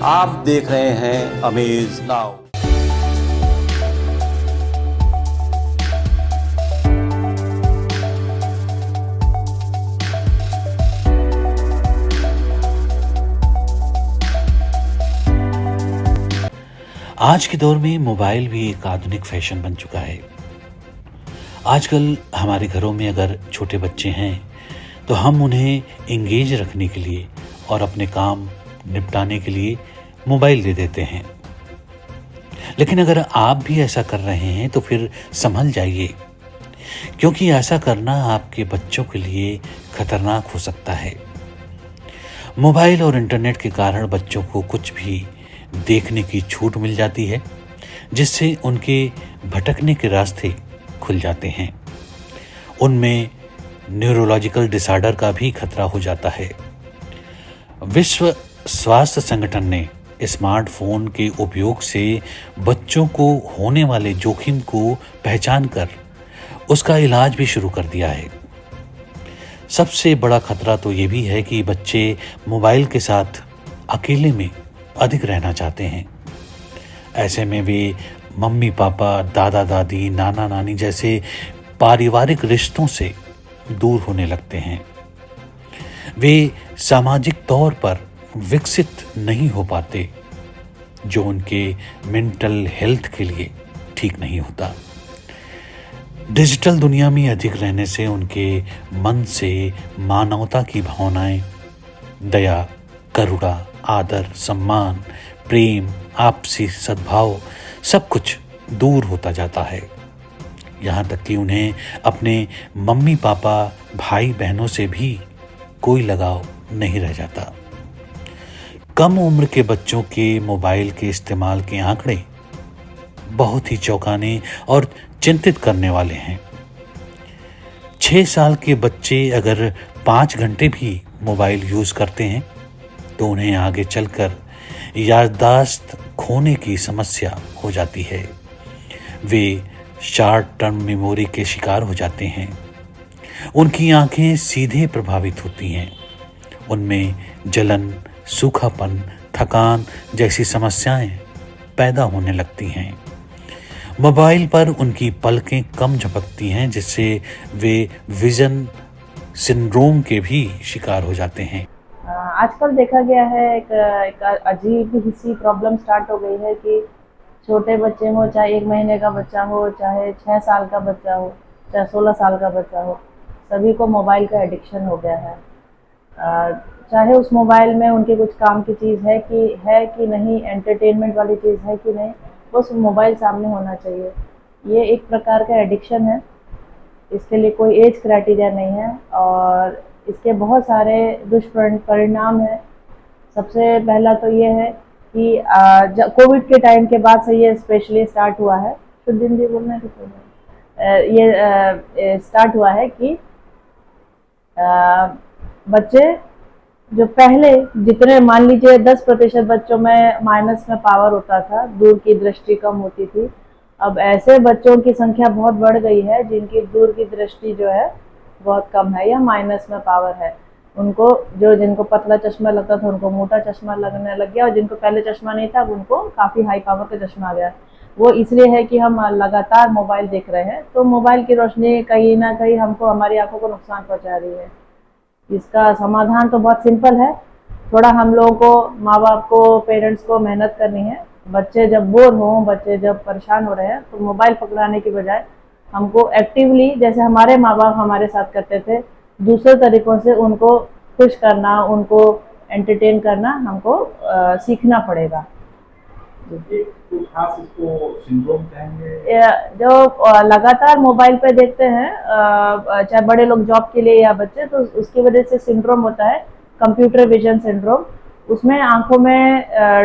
आप देख रहे हैं अमेज नाउ। आज के दौर में मोबाइल भी एक आधुनिक फैशन बन चुका है। आजकल हमारे घरों में अगर छोटे बच्चे हैं तो हम उन्हें एंगेज रखने के लिए और अपने काम निपटाने के लिए मोबाइल दे देते हैं। लेकिन अगर आप भी ऐसा कर रहे हैं तो फिर संभल जाइए, क्योंकि ऐसा करना आपके बच्चों के लिए खतरनाक हो सकता है। मोबाइल और इंटरनेट के कारण बच्चों को कुछ भी देखने की छूट मिल जाती है, जिससे उनके भटकने के रास्ते खुल जाते हैं। उनमें न्यूरोलॉजिकल डिसऑर्डर का भी खतरा हो जाता है। विश्व स्वास्थ्य संगठन ने स्मार्टफोन के उपयोग से बच्चों को होने वाले जोखिम को पहचान कर उसका इलाज भी शुरू कर दिया है। सबसे बड़ा खतरा तो ये भी है कि बच्चे मोबाइल के साथ अकेले में अधिक रहना चाहते हैं। ऐसे में वे मम्मी पापा, दादा दादी, नाना नानी जैसे पारिवारिक रिश्तों से दूर होने लगते हैं। वे सामाजिक तौर पर विकसित नहीं हो पाते, जो उनके मेंटल हेल्थ के लिए ठीक नहीं होता। डिजिटल दुनिया में अधिक रहने से उनके मन से मानवता की भावनाएं, दया, करुणा, आदर, सम्मान, प्रेम, आपसी सद्भाव सब कुछ दूर होता जाता है। यहाँ तक कि उन्हें अपने मम्मी पापा, भाई बहनों से भी कोई लगाव नहीं रह जाता। कम उम्र के बच्चों के मोबाइल के इस्तेमाल के आंकड़े बहुत ही चौंकाने और चिंतित करने वाले हैं। 6 साल के बच्चे अगर 5 घंटे भी मोबाइल यूज करते हैं तो उन्हें आगे चलकर याददाश्त खोने की समस्या हो जाती है। वे शॉर्ट टर्म मेमोरी के शिकार हो जाते हैं। उनकी आंखें सीधे प्रभावित होती हैं। उनमें जलन, सूखापन, थकान जैसी समस्याएं पैदा होने लगती हैं। मोबाइल पर उनकी पलकें कम झपकती हैं, जिससे वे विजन सिंड्रोम के भी शिकार हो जाते हैं। आजकल देखा गया है एक अजीब ही सी प्रॉब्लम स्टार्ट हो गई है कि छोटे बच्चे हो, चाहे 1 महीने का बच्चा हो, चाहे 6 साल का बच्चा हो, चाहे 16 साल का बच्चा हो, सभी को मोबाइल का एडिक्शन हो गया है। चाहे उस मोबाइल में उनके कुछ काम की चीज़ है कि नहीं, एंटरटेनमेंट वाली चीज़ है कि नहीं, बस मोबाइल सामने होना चाहिए। ये एक प्रकार का एडिक्शन है। इसके लिए कोई एज क्राइटेरिया नहीं है और इसके बहुत सारे दुष्परिणाम हैं। सबसे पहला तो ये है कि कोविड के टाइम के बाद से ये स्पेशली स्टार्ट हुआ है। शुद्ध हिंदी बोलना है कि ये स्टार्ट हुआ है कि बच्चे जो पहले जितने, मान लीजिए 10% बच्चों में माइनस में पावर होता था, दूर की दृष्टि कम होती थी, अब ऐसे बच्चों की संख्या बहुत बढ़ गई है जिनकी दूर की दृष्टि जो है बहुत कम है या माइनस में पावर है। जिनको पतला चश्मा लगता था उनको मोटा चश्मा लगने लग गया, और जिनको पहले चश्मा नहीं था उनको काफ़ी हाई पावर का चश्मा आ गया। वो इसलिए है कि हम लगातार मोबाइल देख रहे हैं, तो मोबाइल की रोशनी कहीं ना कहीं हमको, हमारी आंखों को नुकसान पहुंचा रही है। इसका समाधान तो बहुत सिंपल है। थोड़ा हम लोगों को, माँ बाप को, पेरेंट्स को मेहनत करनी है। बच्चे जब बोर हों, बच्चे जब परेशान हो रहे हैं, तो मोबाइल पकड़ाने की बजाय हमको एक्टिवली, जैसे हमारे माँ बाप हमारे साथ करते थे, दूसरे तरीक़ों से उनको खुश करना, उनको एंटरटेन करना हमको सीखना पड़ेगा। खास इसको सिंड्रोम कहेंगे जो लगातार मोबाइल पे देखते हैं, चाहे बड़े लोग जॉब के लिए या बच्चे, तो उसकी वजह से सिंड्रोम होता है, कंप्यूटर विजन सिंड्रोम। उसमें आंखों में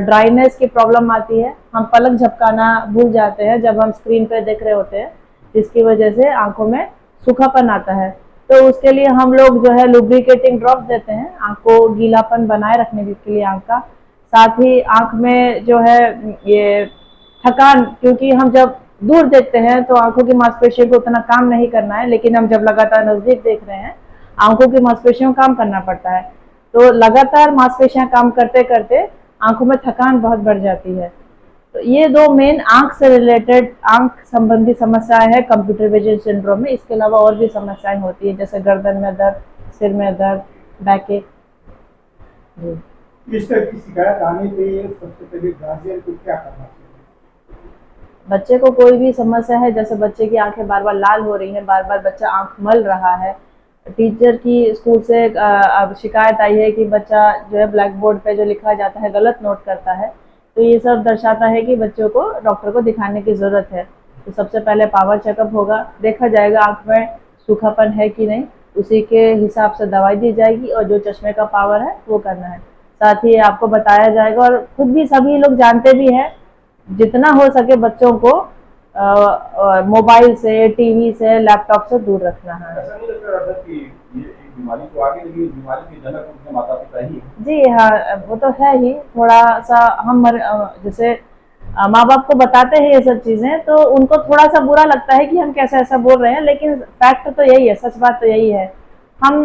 ड्राइनेस की प्रॉब्लम आती है। हम पलक झपकाना भूल जाते हैं जब हम स्क्रीन पे देख रहे होते हैं, जिसकी वजह से आंखों में सूखापन आता है। तो उसके लिए हम लोग जो है लुब्रिकेटिंग ड्रॉप्स देते हैं, आंख को गीलापन बनाए रखने के लिए आंख का। साथ ही आंख में जो है ये थकान, क्योंकि हम जब दूर देखते हैं तो आंखों की मांसपेशियों को उतना काम नहीं करना है, लेकिन हम जब लगातार नजदीक देख रहे हैं आंखों की मांसपेशियों को काम करना पड़ता है। तो लगातार मांसपेशियां काम करते करते आंखों में थकान बहुत बढ़ जाती है। तो ये दो मेन आंख से रिलेटेड, आंख संबंधी समस्याएं है कंप्यूटर विजन सिंड्रोम में। इसके अलावा और भी समस्याएं होती है, जैसे गर्दन में दर्द, सिर में दर्द, बैक। इस तरह की शिकायत आने पे सबसे पहले गार्जियन को क्या करना चाहिए? बच्चे को कोई भी समस्या है, जैसे बच्चे की आंखें बार बार लाल हो रही हैं, बार बार बच्चा आंख मल रहा है, टीचर की स्कूल से अब शिकायत आई है कि बच्चा जो है ब्लैक बोर्ड पे जो लिखा जाता है गलत नोट करता है, तो ये सब दर्शाता है कि बच्चों को डॉक्टर को दिखाने की ज़रूरत है। तो सबसे पहले पावर चेकअप होगा, देखा जाएगा आंख में सूखापन है कि नहीं, उसी के हिसाब से दवाई दी जाएगी और जो चश्मे का पावर है वो करना है। साथ ही आपको बताया जाएगा, और खुद भी सभी लोग जानते भी हैं, जितना हो सके बच्चों को मोबाइल से, टीवी से, लैपटॉप से दूर रखना है। ऐसा नहीं लगता था कि ये एक बीमारी तो आगे लगी, बीमारी के जनक उनके माता पिता ही हैं? जी हाँ, वो तो है ही। थोड़ा सा हम जैसे माँ बाप को बताते हैं ये सब चीज़ें, तो उनको थोड़ा सा बुरा लगता है कि हम कैसे ऐसा बोल रहे हैं, लेकिन फैक्ट तो यही है, सच बात तो यही है। हम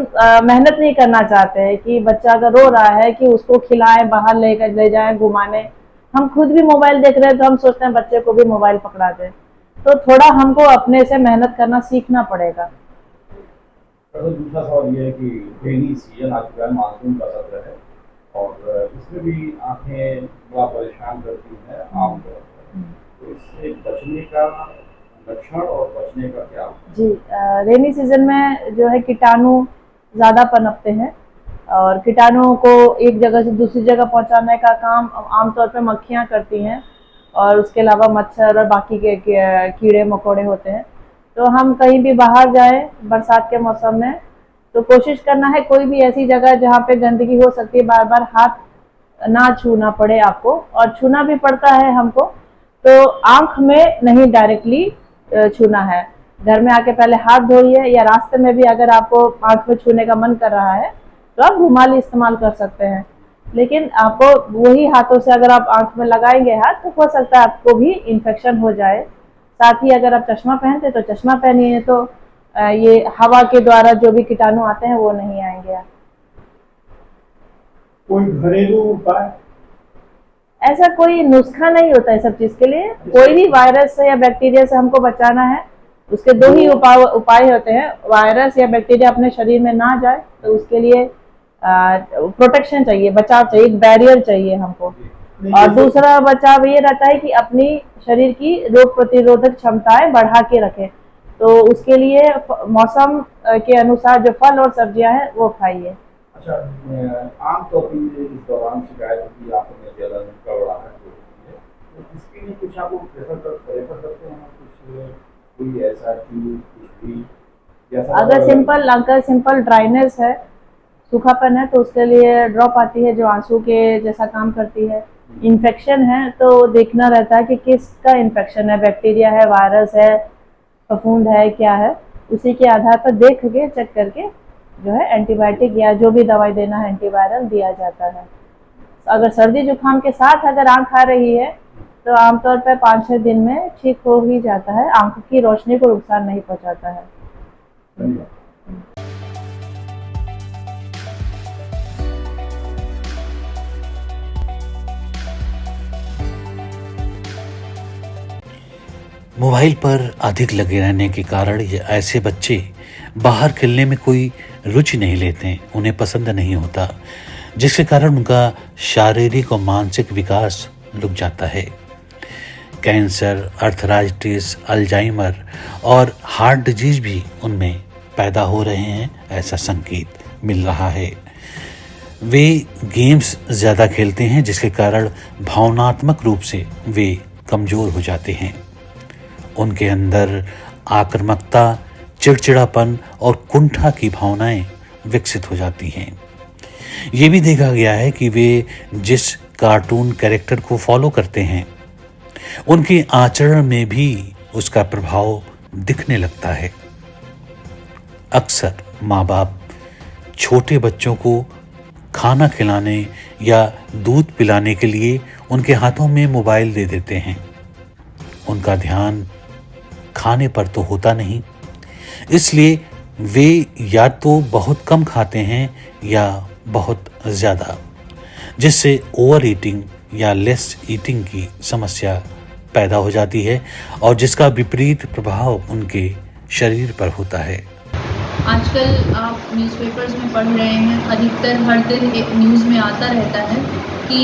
मेहनत नहीं करना चाहते हैं कि बच्चा अगर रो रहा है कि उसको खिलाएं, बाहर ले जाएं घुमाने। हम खुद भी मोबाइल देख रहे हैं तो हम सोचते हैं बच्चे को भी मोबाइल पकड़ा दें। तो थोड़ा हमको अपने से मेहनत करना सीखना पड़ेगा। तो दूसरा सवाल ये है कि रेनी सीजन आ चुका है, मानसून का सत्र है, और इसमें भी आंखें बड़ा परेशान करती हैं आमतौर पर। तो इससे बचने का लक्षण और बचने का क्या? जी, रेनी सीजन में जो है कीटाणु ज़्यादा पनपते हैं, और कीटाणुओं को एक जगह से दूसरी जगह पहुंचाने का काम आमतौर पे मक्खियां करती हैं, और उसके अलावा मच्छर और बाकी के कीड़े मकोड़े होते हैं। तो हम कहीं भी बाहर जाएं बरसात के मौसम में, तो कोशिश करना है कोई भी ऐसी जगह जहाँ पे गंदगी हो सकती है, बार बार हाथ ना छूना पड़े आपको, और छूना भी पड़ता है हमको तो आँख में नहीं डायरेक्टली छूना है। घर में आके पहले हाथ धोइए, या रास्ते में भी अगर आपको आँख में छूने का मन कर रहा है तो आप रुमाल इस्तेमाल कर सकते हैं। लेकिन आपको वही हाथों से अगर आप आँख में लगाएंगे हाथ, तो हो सकता है आपको भी इन्फेक्शन हो जाए। साथ ही अगर आप चश्मा पहनते तो चश्मा पहनिए, तो ये हवा के द्वारा जो भी कीटाणु आते हैं वो नहीं आएंगे। कोई घरेलू उपाय? ऐसा कोई नुस्खा नहीं होता है सब चीज़ के लिए। कोई भी वायरस से या बैक्टीरिया से हमको बचाना है, उसके दो ही उपाय होते हैं। वायरस या बैक्टीरिया अपने शरीर में ना जाए, तो उसके लिए प्रोटेक्शन चाहिए, बचाव चाहिए, एक बैरियर चाहिए हमको। और दूसरा बचाव ये रहता है कि अपनी शरीर की रोग प्रतिरोधक क्षमताएं बढ़ा के रखें। तो उसके लिए मौसम के अनुसार जो फल और सब्जियां हैं वो खाइए। अच्छा, आमतौर पर इस दौरान शिकायत होती है आंखों में जलन, घबराहट होती है, तो इसके लिए कुछ आप प्रेफर करते हैं? कुछ कोई ऐसा चीज कुछ भी? अगर सिंपल ड्राइनेस है, सूखापन है, तो उसके लिए ड्रॉप आती है जो आंसू के जैसा काम करती है। इन्फेक्शन है तो देखना रहता है कि किसका इन्फेक्शन है, बैक्टीरिया है, वायरस है, फफूंद है, क्या है। उसी के आधार पर देख के चेक करके जो है एंटीबायोटिक या जो भी दवाई देना है एंटीवायरल दिया जाता है। अगर सर्दी जुकाम के साथ अगर आँख आ रही है तो आमतौर पर 5-6 दिन में ठीक हो ही जाता है, आँख की रोशनी को नुकसान नहीं पहुँचाता है। मोबाइल पर अधिक लगे रहने के कारण ये ऐसे बच्चे बाहर खेलने में कोई रुचि नहीं लेते, उन्हें पसंद नहीं होता, जिसके कारण उनका शारीरिक और मानसिक विकास रुक जाता है। कैंसर, अर्थराइटिस, अल्जाइमर और हार्ट डिजीज भी उनमें पैदा हो रहे हैं, ऐसा संकेत मिल रहा है। वे गेम्स ज़्यादा खेलते हैं, जिसके कारण भावनात्मक रूप से वे कमज़ोर हो जाते हैं। उनके अंदर आक्रामकता, चिड़चिड़ापन और कुंठा की भावनाएं विकसित हो जाती हैं। ये भी देखा गया है कि वे जिस कार्टून कैरेक्टर को फॉलो करते हैं, उनके आचरण में भी उसका प्रभाव दिखने लगता है। अक्सर माँ बाप छोटे बच्चों को खाना खिलाने या दूध पिलाने के लिए उनके हाथों में मोबाइल दे देते हैं। उनका ध्यान खाने पर तो होता नहीं, इसलिए वे या तो बहुत कम खाते हैं या बहुत ज़्यादा, जिससे ओवर ईटिंग या लेस ईटिंग की समस्या पैदा हो जाती है और जिसका विपरीत प्रभाव उनके शरीर पर होता है। आजकल आप न्यूज़पेपर्स में पढ़ रहे हैं, अधिकतर हर दिन एक न्यूज़ में आता रहता है कि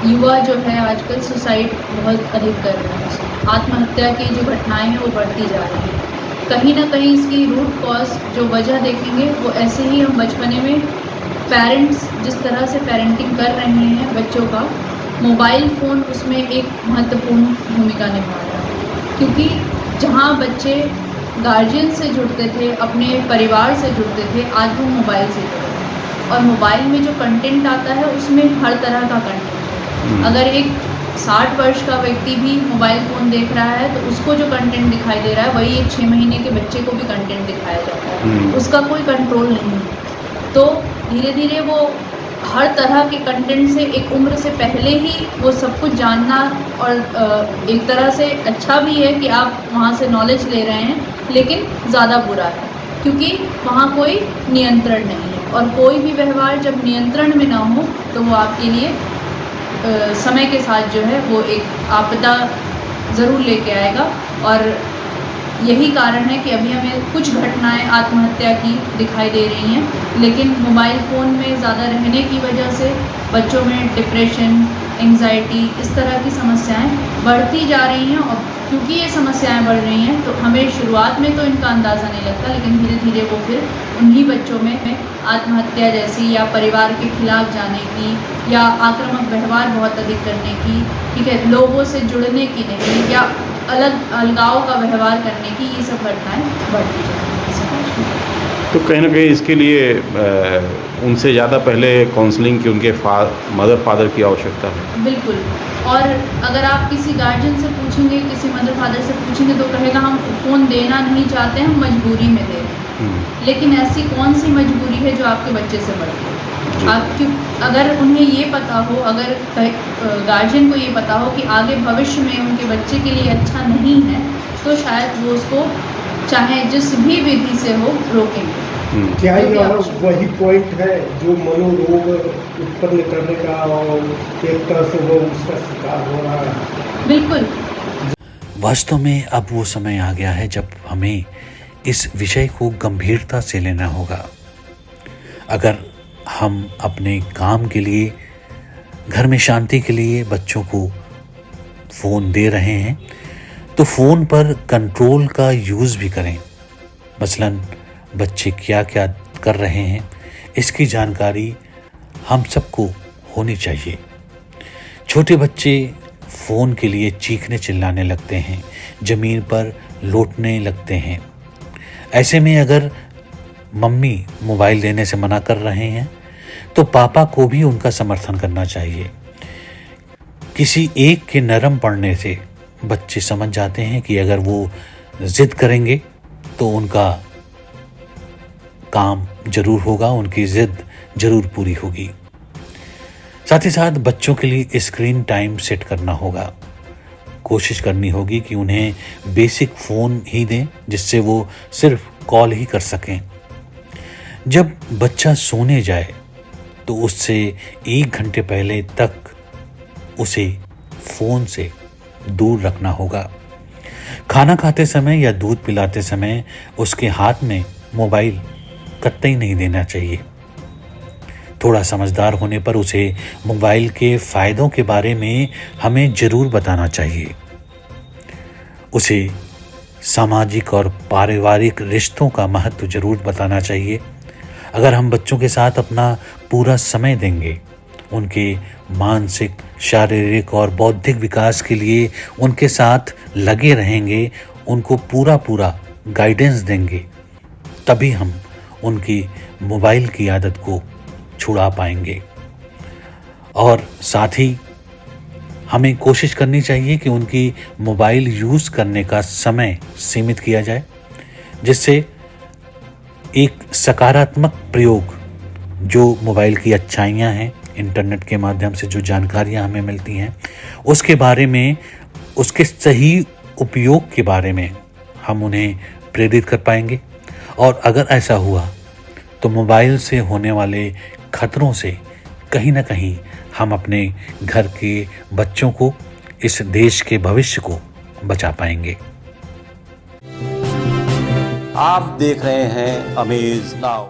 युवा जो है आजकल सुसाइड बहुत अधिक कर रहा है। आत्महत्या की जो घटनाएं हैं वो बढ़ती जा रही हैं। कहीं ना कहीं इसकी रूट कॉज जो वजह देखेंगे वो ऐसे ही हम बचपने में पेरेंट्स जिस तरह से पेरेंटिंग कर रहे हैं बच्चों का, मोबाइल फ़ोन उसमें एक महत्वपूर्ण भूमिका निभा रहा है। क्योंकि जहाँ बच्चे गार्जियन से जुड़ते थे, अपने परिवार से जुड़ते थे, आज वो मोबाइल से जुड़ते हैं और मोबाइल में जो कंटेंट आता है उसमें हर तरह का कंटेंट है। अगर एक 60 वर्ष का व्यक्ति भी मोबाइल फ़ोन देख रहा है तो उसको जो कंटेंट दिखाई दे रहा है वही एक 6 महीने के बच्चे को भी कंटेंट दिखाया जाता है। उसका कोई कंट्रोल नहीं है। तो धीरे धीरे वो हर तरह के कंटेंट से एक उम्र से पहले ही वो सब कुछ जानना, और एक तरह से अच्छा भी है कि आप वहाँ से नॉलेज ले रहे हैं, लेकिन ज़्यादा बुरा है क्योंकि वहाँ कोई नियंत्रण नहीं है। और कोई भी व्यवहार जब नियंत्रण में ना हो तो वो आपके लिए समय के साथ जो है वो एक आपदा ज़रूर लेके आएगा। और यही कारण है कि अभी हमें कुछ घटनाएं आत्महत्या की दिखाई दे रही हैं, लेकिन मोबाइल फ़ोन में ज़्यादा रहने की वजह से बच्चों में डिप्रेशन, एंग्जाइटी, इस तरह की समस्याएं बढ़ती जा रही हैं। और क्योंकि ये समस्याएं बढ़ रही हैं तो हमें शुरुआत में तो इनका अंदाज़ा नहीं लगता, लेकिन धीरे धीरे वो फिर उन्हीं बच्चों में आत्महत्या जैसी या परिवार के खिलाफ जाने की या आक्रामक व्यवहार बहुत अधिक करने की, ठीक है, लोगों से जुड़ने की नहीं, या अलगाव का व्यवहार करने की, ये सब घटनाएं बढ़ती जा रही हैं समाज में। तो कहीं ना कहीं इसके लिए उनसे ज़्यादा पहले काउंसलिंग की उनके मदर फादर की आवश्यकता है। बिल्कुल। और अगर आप किसी गार्जियन से पूछेंगे, किसी मदर फादर से पूछेंगे तो कहेगा हम फ़ोन देना नहीं चाहते, हम मजबूरी में दे रहे हैं। लेकिन ऐसी कौन सी मजबूरी है जो आपके बच्चे से बढ़ती है? आप अगर उन्हें ये पता हो, अगर गार्जियन को ये पता हो कि आगे भविष्य में उनके बच्चे के लिए अच्छा नहीं है, तो शायद वो उसको चाहे जिस भी विधि से हो रोकेंगे। क्या यह वही पॉइंट है जो मनोरोग उत्पन्न करने का, और एक तरह से वो उसका शिकार हो रहा है? बिल्कुल। वास्तव में अब वो समय आ गया है जब हमें इस विषय को गंभीरता से लेना होगा। अगर हम अपने काम के लिए, घर में शांति के लिए बच्चों को फ़ोन दे रहे हैं तो फ़ोन पर कंट्रोल का यूज़ भी करें। मसलन बच्चे क्या क्या कर रहे हैं इसकी जानकारी हम सबको होनी चाहिए। छोटे बच्चे फ़ोन के लिए चीखने चिल्लाने लगते हैं, ज़मीन पर लोटने लगते हैं। ऐसे में अगर मम्मी मोबाइल देने से मना कर रहे हैं तो पापा को भी उनका समर्थन करना चाहिए। किसी एक के नरम पड़ने से बच्चे समझ जाते हैं कि अगर वो ज़िद करेंगे तो उनका काम जरूर होगा, उनकी ज़िद जरूर पूरी होगी। साथ ही साथ बच्चों के लिए स्क्रीन टाइम सेट करना होगा। कोशिश करनी होगी कि उन्हें बेसिक फ़ोन ही दें जिससे वो सिर्फ कॉल ही कर सकें। जब बच्चा सोने जाए तो उससे 1 घंटे पहले तक उसे फ़ोन से दूर रखना होगा। खाना खाते समय या दूध पिलाते समय उसके हाथ में मोबाइल कतई नहीं देना चाहिए। थोड़ा समझदार होने पर उसे मोबाइल के फ़ायदों के बारे में हमें ज़रूर बताना चाहिए। उसे सामाजिक और पारिवारिक रिश्तों का महत्व ज़रूर बताना चाहिए। अगर हम बच्चों के साथ अपना पूरा समय देंगे, उनके मानसिक, शारीरिक और बौद्धिक विकास के लिए उनके साथ लगे रहेंगे, उनको पूरा गाइडेंस देंगे, तभी हम उनकी मोबाइल की आदत को छुड़ा पाएंगे। और साथ ही हमें कोशिश करनी चाहिए कि उनकी मोबाइल यूज़ करने का समय सीमित किया जाए, जिससे एक सकारात्मक प्रयोग, जो मोबाइल की अच्छाइयाँ हैं, इंटरनेट के माध्यम से जो जानकारियाँ हमें मिलती हैं, उसके बारे में, उसके सही उपयोग के बारे में हम उन्हें प्रेरित कर पाएंगे। और अगर ऐसा हुआ तो मोबाइल से होने वाले खतरों से कहीं ना कहीं हम अपने घर के बच्चों को, इस देश के भविष्य को बचा पाएंगे। आप देख रहे हैं अमेज नाउ।